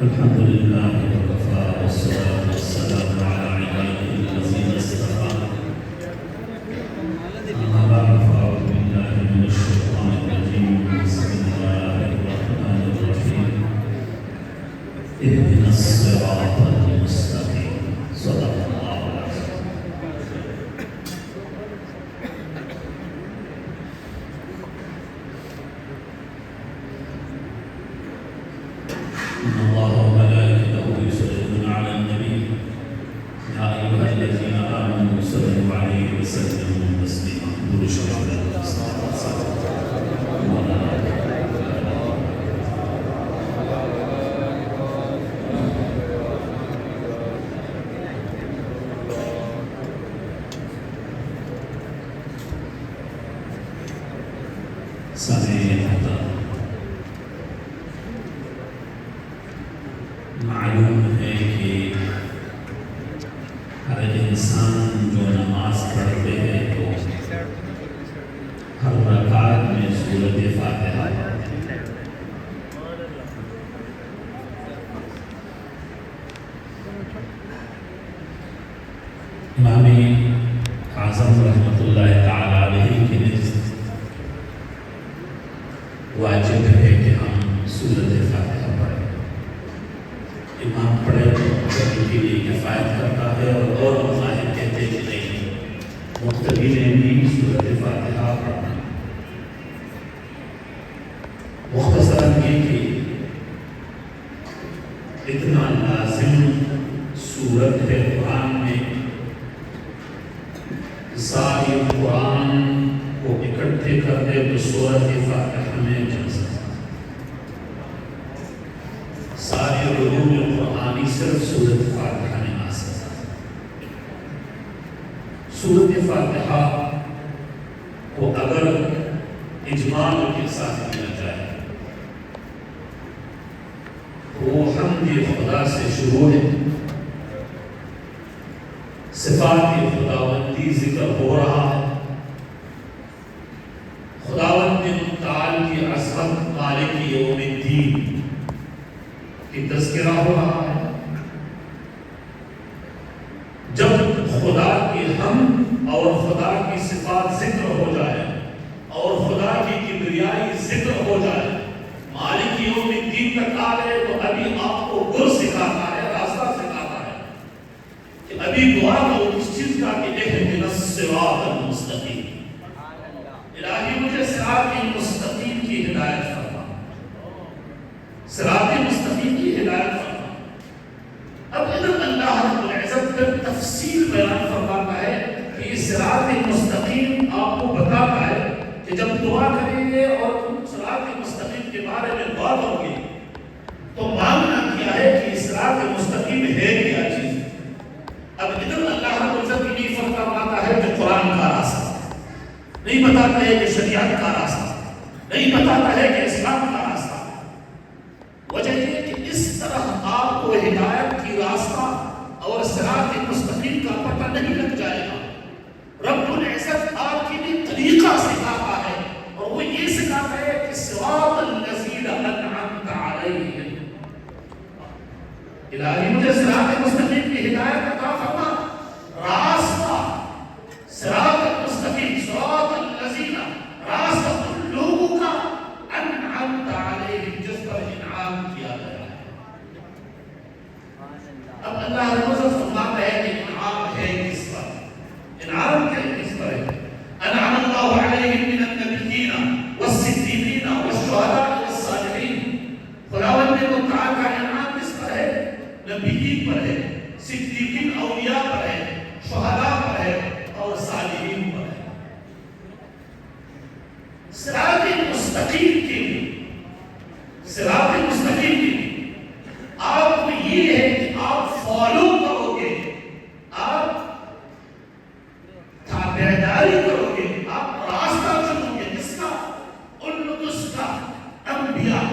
الحمد لله وكفى والصلاة والسلام على عباده الذين اصطفى أما بعد فأعوذ بالله من الشيطان الرجيم بسم الله الرحمن الرحيم اهدنا الصراط المستقيم سامعین محترم، معلوم ہے کہ ہر انسان جو نماز پڑھتے ہیں تو ہر رکعت میں سورۃ فاتحہ امام اعظم رحمۃ اللہ تعالی علیہ کے نزد واجب ہے کہ ہم سورۃ فاتحہ پڑھیں۔ امام پڑھے تو مقتدی کے لیے کفایت کرتا ہے، اور مذاہب کہتے ہیں کہ نہیں، مقتدی نے بھی سورۃ فاتحہ پڑھنا۔ مختصراً یہ کہ اتنا لازم سورت ہے قرآن میں، ساری قرآن کو اکٹھے کر دے تو سورۃ فاتحہ میں جا سکتا۔ ساری علوم قرآنی صرف سورۃ فاتحہ میں آ سکتا۔ سورۃ فاتحہ کو اگر اجمال کے ساتھ ملا جائے تو وہ حمد خدا سے شروع ہے، صفات خداوندی ذکر ہو رہا ہے، خداوند متعال کی عظمت، مالک یوم الدین کی تذکرہ ہو رہا ہے۔ جب خدا کی حمد اور خدا کی صفات ذکر ہو جائے اور خدا کی کبریائی ذکر ہو جائے، مالک یوم الدین تک آ گئے تو ابھی آپ کو گر سکھاتا ہے، راستہ سکھاتا ہے کہ ابھی دعا کرو اس چیز کا کہ اہدنا الصراط المستقیم، الہی مجھے صراط مستقیم کی ہدایت فرما، صراط مستقیم کی ہدایت فرما۔ اب ادھر اللہ رب العزت پر تفصیل بیان فرماتا ہے کہ یہ صراط مستقیم آپ کو بتاتا ہے کہ جب دعا کریں گے اور تم صراط مستقیم کے بارے میں دعا کرو گے تو مانگنا کیا ہے کہ صراط مستقیم ہے کیا چیز۔ اب ادھر اللہ رب العزت کی نہیں فرماتا ہے کہ قرآن کا راستہ، نہیں بتاتا ہے کہ شریعت کا راستہ، نہیں بتاتا ہے کہ اسلام کا راستہ۔ وجہ یہ کہ اس طرح آپ کو ہدایت کی راستہ اور صراط مستقیم کا پتہ نہیں لگ جائے گا۔ رب العزت آپ کے لیے طریقہ سکھاتا ہے، اور وہ یہ سکھاتا ہے کہ صراط الذین انعمت علیہم، الہی مجھے صراط مستقیم کی ہدایت عطا فرما، راستہ صراط مستقیم، صراط الذین، راستہ ان لوگوں کا انعمت علیہم جس پر انعام کیا گیا ہے۔ اب اللہ رب العزت فرماتا ہے کہ انعام ہے کس پر، انعام کس پر ہے؟ انعم اللہ علیہم من النبیین والصدیقین والشہداء والصالحین، خداوند متعال کا انعام کس پر ہے؟ نبیین پر ہے، صدیقین اولیاء پر ہے، شہداء پر ہے اور صالحین پر ہے۔ صراط مستقیم کے لیے، صراط مستقیم کے لیے آپ کو یہ ہے کہ آپ فالو کرو گے، آپ تابعداری کرو گے، آپ راستہ چنو گے کس کا؟ القدس کا، انبیاء،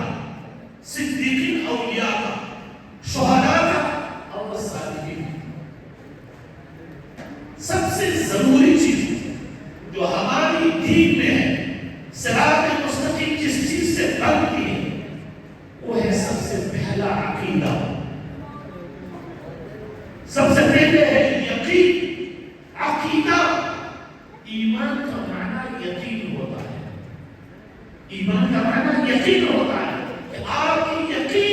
صدیقین اولیاء کا، شہداء کا اور صالحین۔ سب سے ضروری چیز جو ہماری دین میں ہے، صراط مستقیم جس چیز سے بنتی ہے وہ ہے سب سے پہلا عقیدہ، سب سے پہلے ہے یقین۔ عقیدہ، ایمان کا معنی یقین ہوتا ہے، ایمان کا معنی یقین ہوتا ہے کہ آپ کی یقین